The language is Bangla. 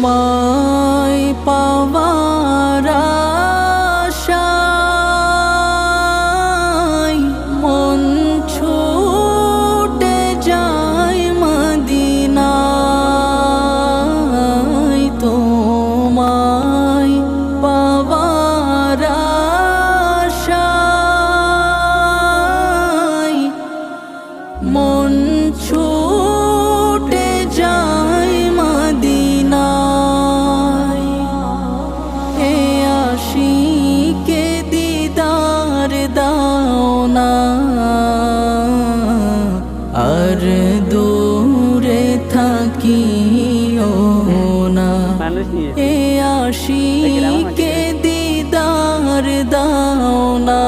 তোমায় পাওয়ার আশায় মন ছুটে যায় মদিনায়। তোমায় পাওয়ার আশায় মন ছুটে যায় মদিনায়। হে আশিকে দিদার দাও না, আর দূরে থাকিও না। হে আশিকে দিদার দাও না,